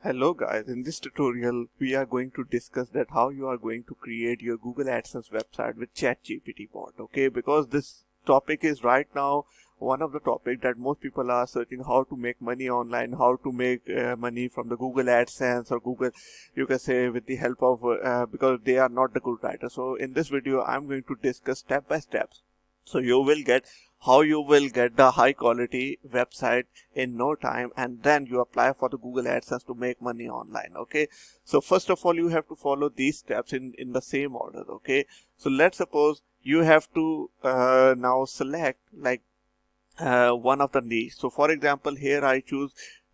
Hello guys, in this tutorial we are going to discuss that how you are going to create your Google AdSense website with ChatGPT bot. Okay, because this topic is right now one of the topic that most people are searching, how to make money online, how to make money from the Google AdSense or Google, you can say, with the help of because they are not the good writer. So in this video I'm going to discuss step by step, so you will get how you will get the high quality website in no time, and then you apply for the Google AdSense to make money online. Okay, so first of all you have to follow these steps in the same order. Okay, so let's suppose you have to now select like one of the niche. So for example, here I choose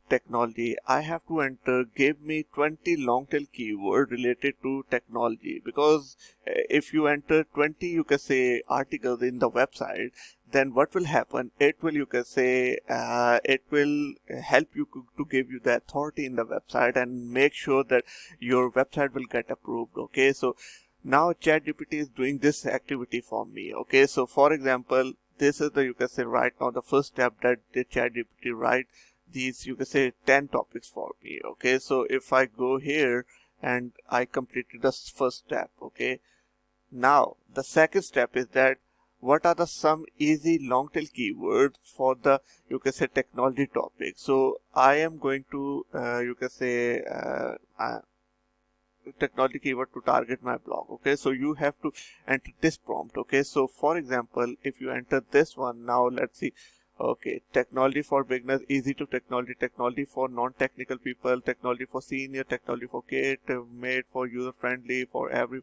technology. I have to enter give me 20 long tail keyword related to technology, because if you enter 20, you can say, articles in the website, then what will happen, it will, you can say, it will help you to give you the authority in the website and make sure that your website will get approved. Okay, so now ChatGPT is doing this activity for me. Okay, so for example, this is the, you can say, right now the first step that the ChatGPT write these, you can say, 10 topics for me. Okay, so if I go here and I completed the first step. Okay, now the second step is that what are the some easy long tail keywords for the, you can say, technology topic. So I am going to you can say technology keyword to target my blog. Okay, so you have to enter this prompt. Okay, so for example, if you enter this one, now let's see. Okay, technology for beginners, easy to technology, technology for non-technical people, technology for senior, technology for kid, made for user friendly for every.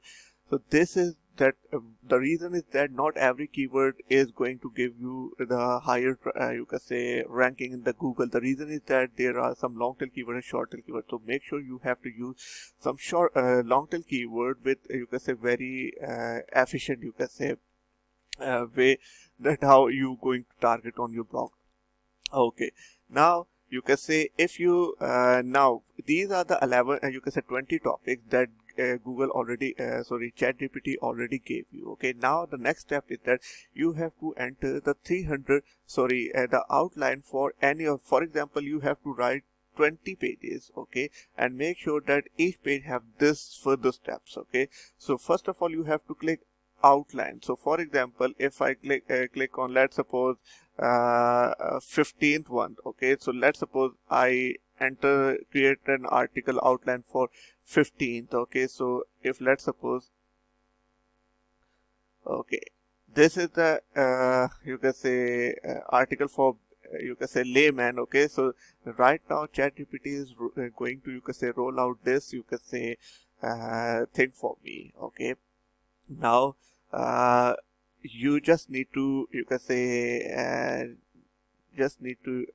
So this is that the reason is that not every keyword is going to give you the higher you can say ranking in the Google. The reason is that there are some long tail keyword and short tail keyword. So make sure you have to use some short long tail keyword with you can say very efficient, you can say, way that how you going to target on your blog. Okay, now you can say if you now these are the 11 you can say 20 topics that Google already sorry ChatGPT already gave you. Okay, now the next step is that you have to enter the 300 sorry the outline for any of, for example, you have to write 20 pages. Okay, and make sure that each page have this further steps. Okay, so first of all you have to click outline. So for example, if I click on, let's suppose 15th one. Okay, so let's suppose I create an article outline for 15th. Okay, so if let's suppose, okay, this is the you can say article for you can say layman. Okay, so right now ChatGPT is going to, you can say, roll out this, you can say, thing for me. Okay, now you just need to, you can say, just need to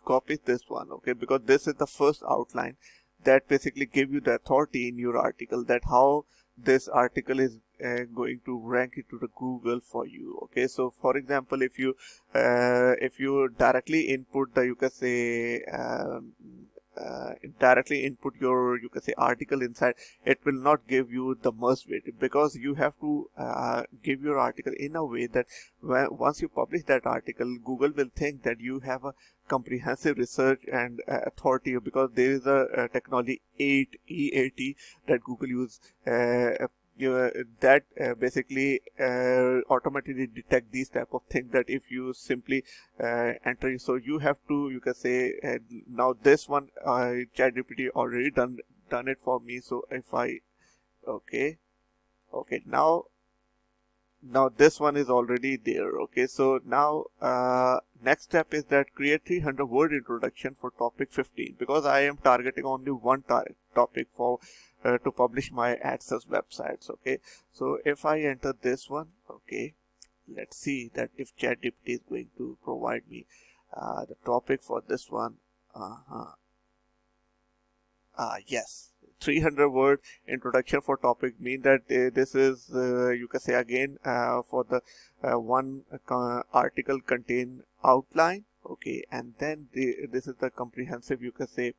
copy this one. Okay, because this is the first outline that basically give you the authority in your article, that how this article is going to rank it to the Google for you. Okay, so for example, if you directly input the, you can say, directly input your, you can say, article inside, it will not give you the must weight, because you have to give your article in a way that once you publish that article, Google will think that you have a comprehensive research and authority, because there is a technology EAT that Google use that basically automatically detect these type of things, that if you simply enter. So you have to, you can say, now this one ChatGPT already done it for me. So if I, okay, now this one is already there. Okay, so now next step is that create 300 word introduction for topic 15, because I am targeting only one topic for to publish my AdSense websites. Okay, so if I enter this one, okay, let's see that if ChatGPT is going to provide me the topic for this one. Yes, 300 word introduction for topic mean that this is you can say again for the one article contain outline. Okay, and then this is the comprehensive, you can say,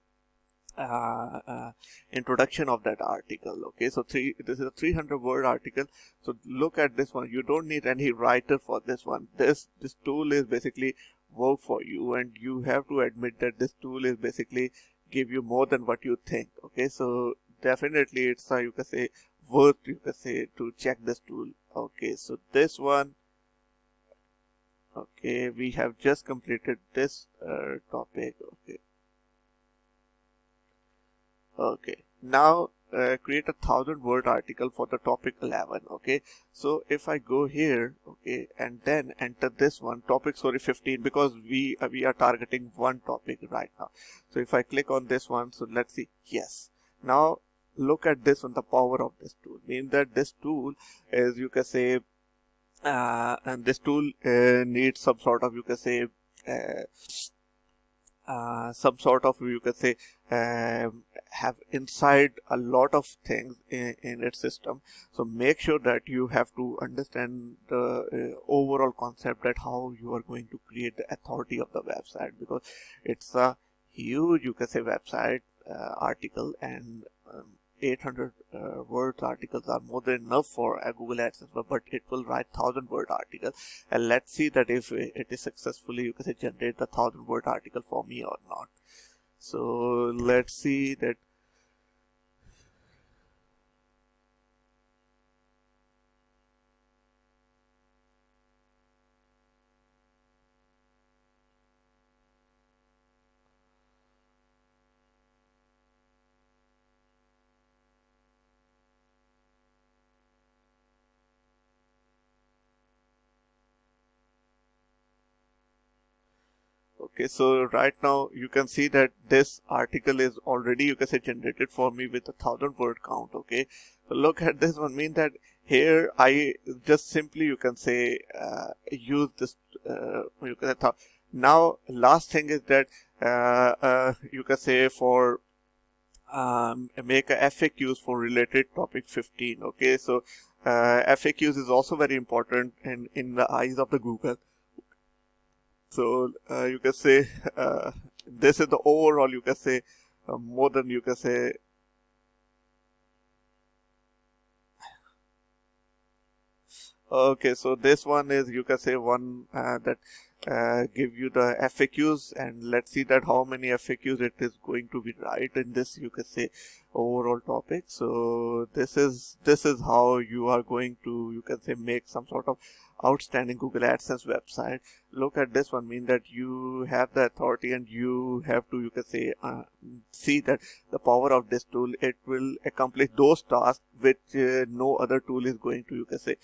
introduction of that article. Okay, so this is a 300 word article. So look at this one, you don't need any writer for this one. This tool is basically work for you, and you have to admit that this tool is basically give you more than what you think. Okay, so definitely it's you can say worth, you can say, to check this tool. Okay, so this one, okay, we have just completed this topic. Okay, okay, now create a 1,000-word article for the topic 11. Okay, so if I go here, okay, and then enter this one topic, sorry, 15, because we are targeting one topic right now. So if I click on this one, so let's see. Yes, now look at this one, the power of this tool. Means that this tool is, you can say, and this tool needs some sort of, you can say, uh, some sort of, you can say, have inside a lot of things in its system. So make sure that you have to understand the overall concept, that how you are going to create the authority of the website, because it's a huge, you can say, website article, and 800 words articles are more than enough for a Google AdSense, but it will write 1,000-word article. And let's see that if it is successfully, you can say, generate the 1,000-word article for me or not. So let's see that. Okay, so right now you can see that this article is already, you can say, generated for me with a 1,000-word count. Okay, so look at this one. Mean that here I just simply, you can say, use this, you can say, now last thing is that you can say, for make a FAQs for related topic 15. Okay, so FAQs is also very important in the eyes of the Google. So you can say this is the overall, you can say, more than, you can say, okay, so this one is, you can say, one that give you the FAQs, and let's see that how many FAQs it is going to be right in this, you can say, overall topic. So this is how you are going to, you can say, make some sort of outstanding Google AdSense website. Look at this one. Mean that you have the authority, and you have to, you can say, see that the power of this tool, it will accomplish those tasks which no other tool is going to, you can say,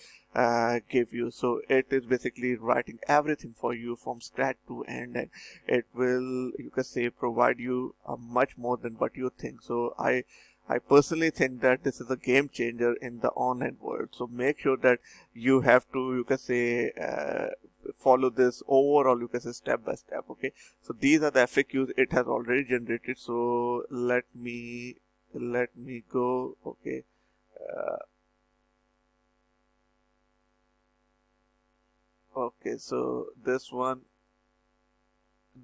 give you. So it is basically writing everything for you from scratch to end, and it will, you can say, provide you much more than what you think. So I personally think that this is a game changer in the online world. So make sure that you have to, you can say, follow this overall, you can say, step by step. Okay, so these are the FAQs it has already generated. So let me go. Okay, okay, so this one,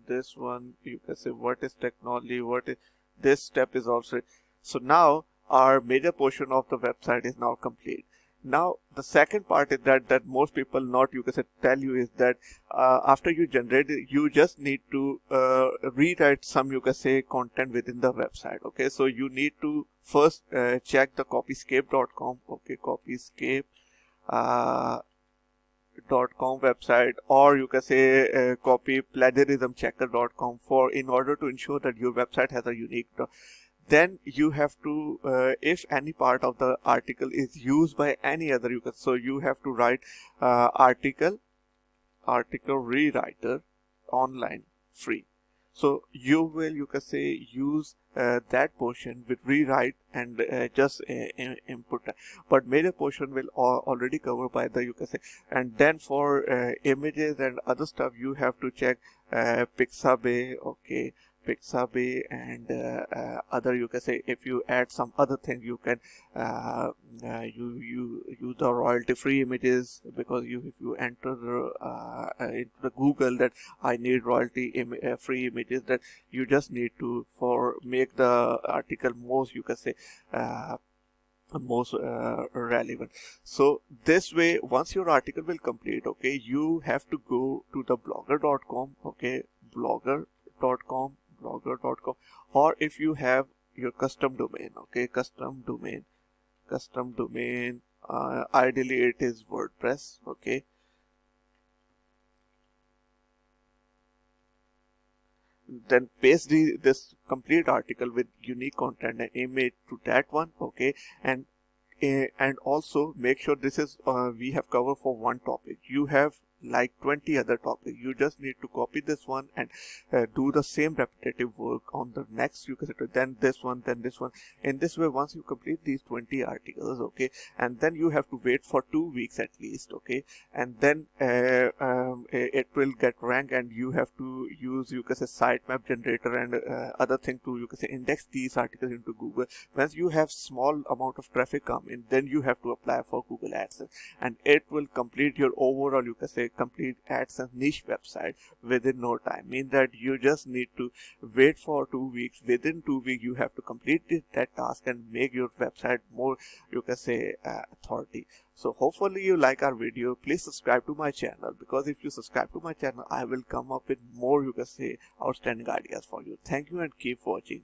you can say, what is technology, what is this step is also. So now our major portion of the website is now complete. Now the second part is that most people not, you can say, tell you, is that after you generate it, you just need to rewrite some, you can say, content within the website. Okay, so you need to first check the copyscape.com. okay, copyscape uh, .com website, or you can say copy plagiarismchecker.com, for in order to ensure that your website has a unique then you have to if any part of the article is used by any other, you can, so you have to write article rewriter online free. So you will, you can say, use that portion with rewrite and just input that. But major portion will already cover by the, you can say. And then for images and other stuff, you have to check Pixabay. Okay, Pixabay and other, you can say, if you add some other thing, you can you use the royalty free images, because if you enter into the Google that I need royalty free images, that you just need to, for make the article most, you can say, most relevant. So this way, once your article will complete, okay, you have to go to the blogger.com. okay, blogger.com, blogger.com, or if you have your custom domain, okay, custom domain, ideally it is WordPress, okay. Then paste this complete article with unique content and image to that one, okay. And also make sure this is we have covered for one topic. You have like 20 other topics. You just need to copy this one and do the same repetitive work on the next, you can say, then this one, then this one. In this way, once you complete these 20 articles, okay, and then you have to wait for 2 weeks at least, okay, and then it will get ranked, and you have to use, you can say, sitemap generator and other thing to, you can say, index these articles into Google. Once you have small amount of traffic come in, then you have to apply for Google AdSense, and it will complete your overall, you can say, complete AdSense niche website within no time. Mean that you just need to wait for 2 weeks. Within 2 weeks you have to complete that task and make your website more, you can say, authority. So hopefully you like our video. Please subscribe to my channel, because if you subscribe to my channel, I will come up with more, you can say, outstanding ideas for you. Thank you and keep watching.